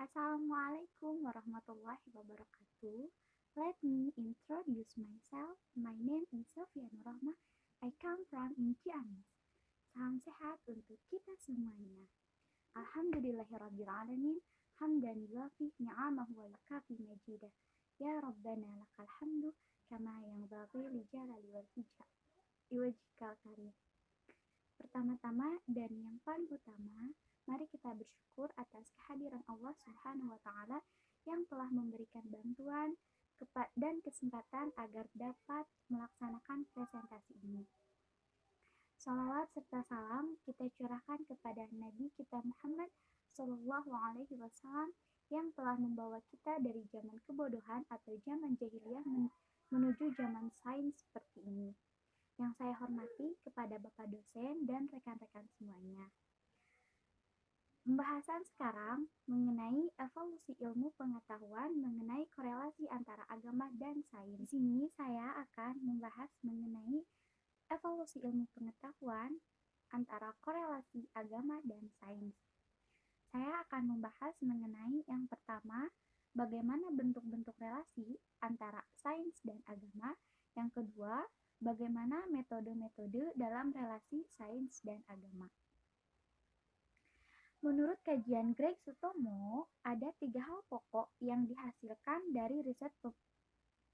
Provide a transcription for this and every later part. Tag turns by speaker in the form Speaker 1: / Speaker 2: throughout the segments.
Speaker 1: Assalamualaikum warahmatullahi wabarakatuh. Let me introduce myself. My name is Sofia Nurrahma. I come from Ciamis. Salam sehat untuk kita semuanya. Alhamdulillahirrabbilalamin. Hamdan yuafi ni'amahu wa yukafi majidah. Ya Rabbana lakal hamdu kama yang baghi li jalali wal iwajikal karim. Pertama-tama dan yang paling utama, mari kita bersyukur atas kehadiran Allah Subhanahu wa Ta'ala yang telah memberikan bantuan dan kesempatan agar dapat melaksanakan presentasi ini. Salawat serta salam kita curahkan kepada Nabi kita Muhammad Sallallahu Alaihi Wasallam yang telah membawa kita dari zaman kebodohan atau zaman jahiliyah menuju zaman sains seperti ini. Yang saya hormati kepada Bapak dosen dan rekan-rekan semuanya. Pembahasan sekarang mengenai evolusi ilmu pengetahuan mengenai korelasi antara agama dan sains. Di sini saya akan membahas mengenai evolusi ilmu pengetahuan antara korelasi agama dan sains. Saya akan membahas mengenai yang pertama, bagaimana bentuk-bentuk relasi antara sains dan agama. Yang kedua, bagaimana metode-metode dalam relasi sains dan agama. Menurut kajian Greg Sutomo, ada 3 hal pokok yang dihasilkan dari riset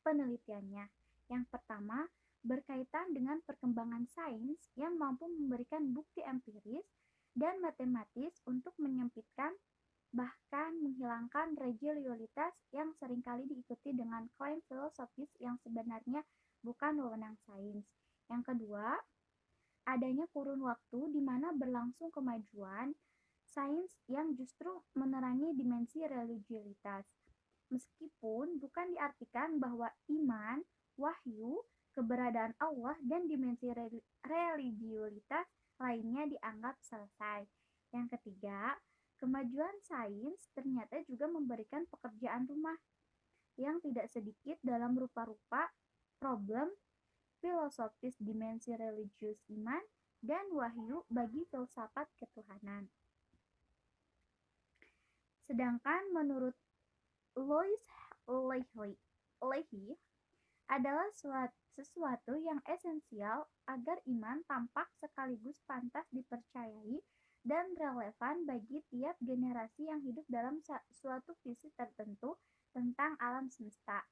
Speaker 1: penelitiannya. Yang pertama, berkaitan dengan perkembangan sains yang mampu memberikan bukti empiris dan matematis untuk menyempitkan bahkan menghilangkan religiositas yang seringkali diikuti dengan klaim filosofis yang sebenarnya bukan wewenang sains. Yang kedua, adanya kurun waktu di mana berlangsung kemajuan sains yang justru menerangi dimensi religiositas. Meskipun bukan diartikan bahwa iman, wahyu, keberadaan Allah, dan dimensi religiositas lainnya dianggap selesai. Yang ketiga, kemajuan sains ternyata juga memberikan pekerjaan rumah yang tidak sedikit dalam rupa-rupa problem filosofis dimensi religius iman dan wahyu bagi filsafat ketuhanan. Sedangkan menurut Louis Leahy adalah sesuatu yang esensial agar iman tampak sekaligus pantas dipercayai dan relevan bagi tiap generasi yang hidup dalam suatu visi tertentu tentang alam semesta.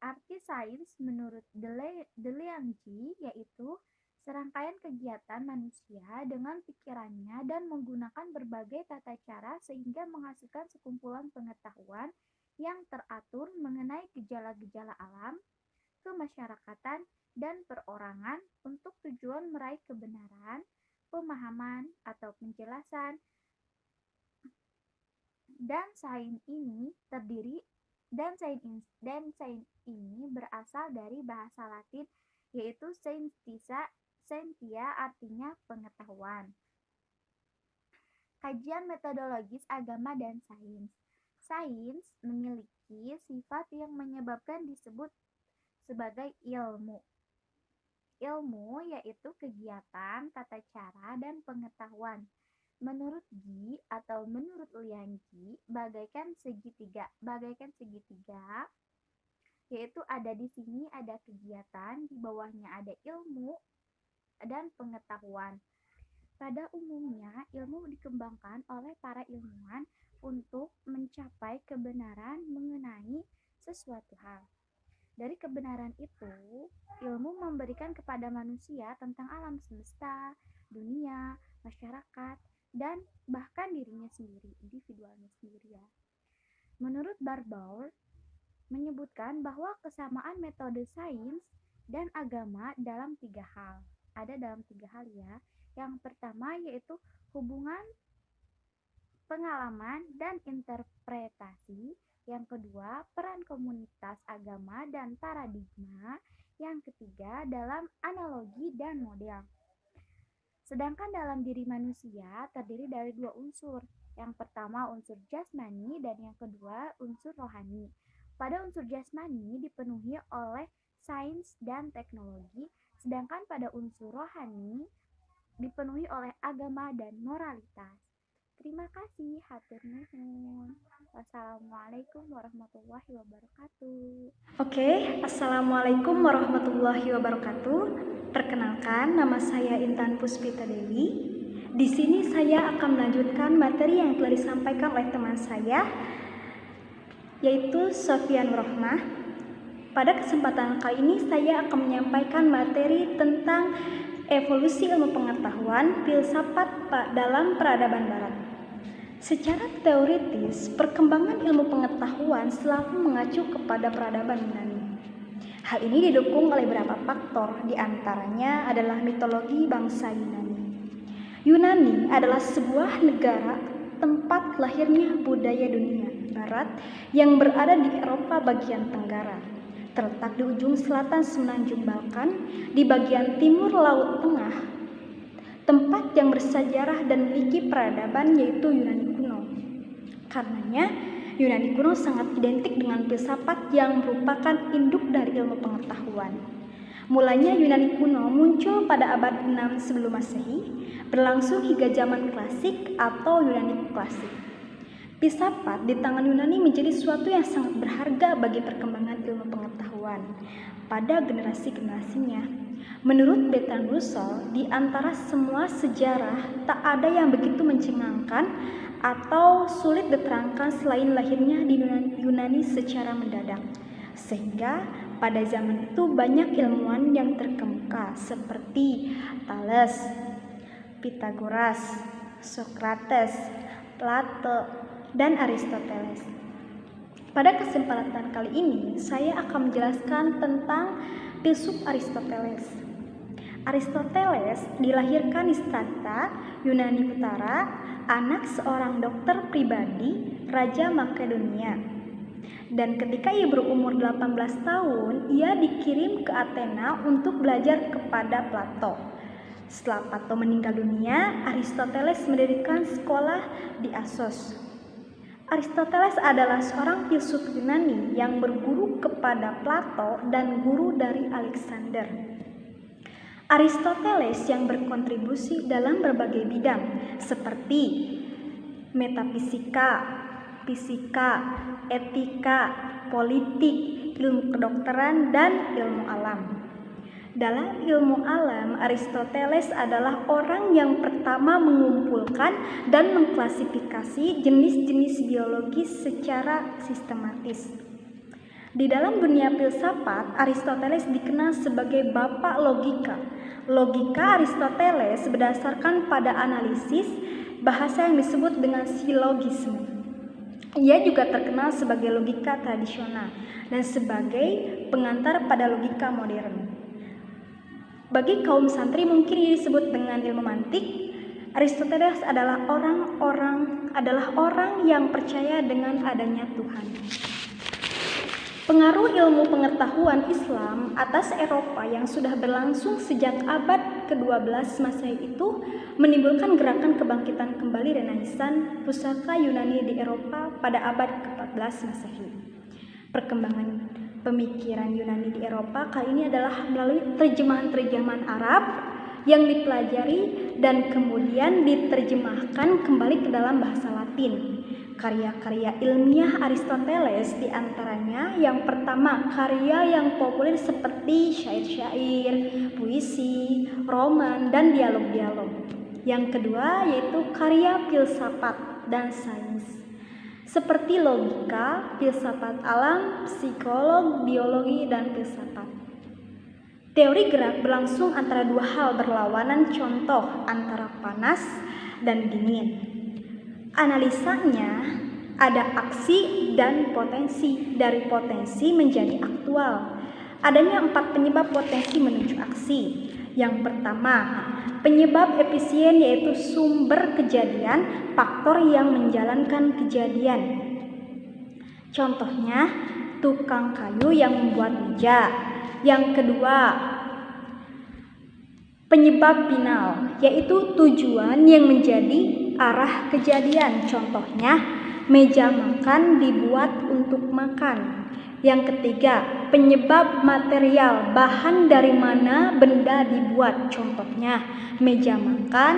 Speaker 1: Arti sains menurut Deleangi yaitu serangkaian kegiatan manusia dengan pikirannya dan menggunakan berbagai tata cara sehingga menghasilkan sekumpulan pengetahuan yang teratur mengenai gejala-gejala alam, kemasyarakatan, dan perorangan untuk tujuan meraih kebenaran, pemahaman, atau penjelasan. Dan sains ini berasal dari bahasa Latin yaitu scientia artinya pengetahuan. Kajian metodologis agama dan sains. Sains memiliki sifat yang menyebabkan disebut sebagai ilmu. Ilmu yaitu kegiatan, tata cara, dan pengetahuan. Menurut Gi atau menurut Lianji, bagaikan segitiga, yaitu ada di sini ada kegiatan, di bawahnya ada ilmu dan pengetahuan. Pada umumnya, ilmu dikembangkan oleh para ilmuwan untuk mencapai kebenaran mengenai sesuatu hal. Dari kebenaran itu, ilmu memberikan kepada manusia tentang alam semesta, dunia, masyarakat, dan bahkan dirinya sendiri, individualnya sendiri ya. Menurut Barbour, menyebutkan bahwa kesamaan metode sains dan agama dalam 3 hal. Ada dalam 3 hal ya. Yang pertama yaitu hubungan pengalaman dan interpretasi. Yang kedua, peran komunitas agama dan paradigma. Yang ketiga, dalam analogi dan model. Sedangkan dalam diri manusia terdiri dari 2 unsur. Yang pertama unsur jasmani dan yang kedua unsur rohani. Pada unsur jasmani dipenuhi oleh sains dan teknologi, sedangkan pada unsur rohani dipenuhi oleh agama dan moralitas. Terima kasih, hatur nuhun. Wassalamualaikum warahmatullahi wabarakatuh.
Speaker 2: Oke, Assalamualaikum warahmatullahi wabarakatuh. Perkenalkan, nama saya Intan Puspita Dewi. Di sini saya akan melanjutkan materi yang telah disampaikan oleh teman saya, yaitu Sofian Rohmah. Pada kesempatan kali ini saya akan menyampaikan materi tentang evolusi ilmu pengetahuan filsafat dalam peradaban barat. Secara teoritis, perkembangan ilmu pengetahuan selalu mengacu kepada peradaban Yunani. Hal ini didukung oleh beberapa faktor, diantaranya adalah mitologi bangsa Yunani. Yunani adalah sebuah negara tempat lahirnya budaya dunia barat yang berada di Eropa bagian tenggara, terletak di ujung selatan semenanjung Balkan, di bagian timur Laut Tengah, tempat yang bersejarah dan memiliki peradaban yaitu Yunani kuno. Karenanya, Yunani kuno sangat identik dengan filsafat yang merupakan induk dari ilmu pengetahuan. Mulanya Yunani kuno muncul pada abad 6 sebelum Masehi, berlangsung hingga zaman klasik atau Yunani klasik. Filsafat di tangan Yunani menjadi sesuatu yang sangat berharga bagi perkembangan ilmu pengetahuan pada generasi-generasinya. Menurut Bertrand Russell, di antara semua sejarah tak ada yang begitu mencengangkan atau sulit diterangkan selain lahirnya di Yunani secara mendadak. Sehingga pada zaman itu banyak ilmuwan yang terkemuka seperti Thales, Pythagoras, Socrates, Plato, dan Aristoteles. Pada kesempatan kali ini, saya akan menjelaskan tentang filsuf Aristoteles. Aristoteles dilahirkan di Sparta, Yunani Utara, anak seorang dokter pribadi Raja Makedonia. Dan ketika ia berumur 18 tahun, ia dikirim ke Athena untuk belajar kepada Plato. Setelah Plato meninggal dunia, Aristoteles mendirikan sekolah di Assos. Aristoteles adalah seorang filsuf Yunani yang berguru kepada Plato dan guru dari Alexander. Aristoteles yang berkontribusi dalam berbagai bidang seperti metafisika, fisika, etika, politik, ilmu kedokteran, dan ilmu alam. Dalam ilmu alam, Aristoteles adalah orang yang pertama mengumpulkan dan mengklasifikasi jenis-jenis biologis secara sistematis. Di dalam dunia filsafat, Aristoteles dikenal sebagai bapak logika. Logika Aristoteles berdasarkan pada analisis bahasa yang disebut dengan silogisme. Ia juga terkenal sebagai logika tradisional dan sebagai pengantar pada logika modern. Bagi kaum santri mungkin ini disebut dengan ilmu mantik. Aristoteles adalah orang yang percaya dengan adanya Tuhan. Pengaruh ilmu pengetahuan Islam atas Eropa yang sudah berlangsung sejak abad ke-12 Masehi itu menimbulkan gerakan kebangkitan kembali Renaissance pusaka Yunani di Eropa pada abad ke-14 Masehi. Perkembangan pemikiran Yunani di Eropa kali ini adalah melalui terjemahan-terjemahan Arab yang dipelajari dan kemudian diterjemahkan kembali ke dalam bahasa Latin. Karya-karya ilmiah Aristoteles diantaranya yang pertama karya yang populer seperti syair-syair, puisi, roman, dan dialog-dialog. Yang kedua yaitu karya filsafat dan sains seperti logika, filsafat alam, psikolog, biologi, dan filsafat. Teori gerak berlangsung antara dua hal berlawanan, contoh antara panas dan dingin. Analisanya ada aksi dan potensi. Dari potensi menjadi aktual. Adanya 4 penyebab potensi menuju aksi. Yang pertama, penyebab efisien yaitu sumber kejadian, faktor yang menjalankan kejadian. Contohnya, tukang kayu yang membuat meja. Yang kedua, penyebab final yaitu tujuan yang menjadi arah kejadian. Contohnya, meja makan dibuat untuk makan. Yang ketiga, penyebab material, bahan dari mana benda dibuat. Contohnya, meja makan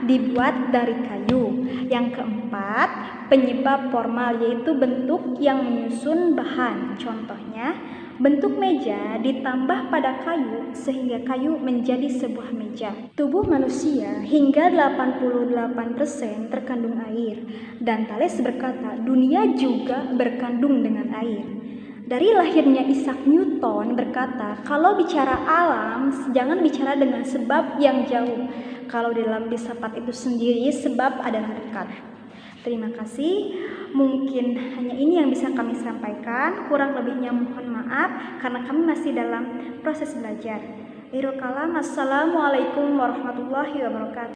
Speaker 2: dibuat dari kayu. Yang keempat, penyebab formal yaitu bentuk yang menyusun bahan. Contohnya, bentuk meja ditambah pada kayu sehingga kayu menjadi sebuah meja. Tubuh manusia hingga 88% terkandung air. Dan Thales berkata, dunia juga berkandung dengan air. Dari lahirnya Isaac Newton berkata, kalau bicara alam, jangan bicara dengan sebab yang jauh. Kalau dalam filsafat itu sendiri, sebab adalah dekat. Terima kasih. Mungkin hanya ini yang bisa kami sampaikan. Kurang lebihnya mohon maaf karena kami masih dalam proses belajar. Akhirul kalam, assalamualaikum warahmatullahi wabarakatuh.